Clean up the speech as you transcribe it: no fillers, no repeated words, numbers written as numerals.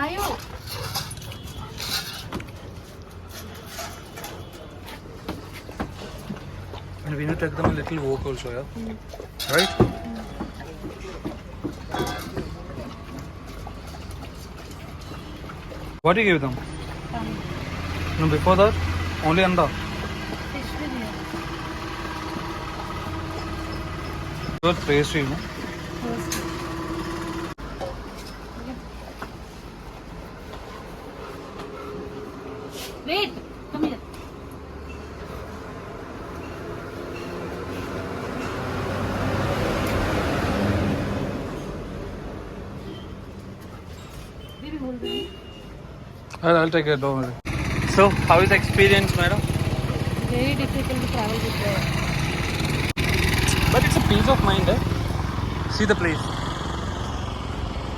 Ayo. And we need to take them a little walk also, yeah? Right? What do you give them? No, before that, only anda. Fish with you. Your pastry, no? Wait, come here. Baby, hold baby. I'll take it, don't worry. So, how is the experience, madam? Very difficult to travel with the. But it's a peace of mind, eh? See the place.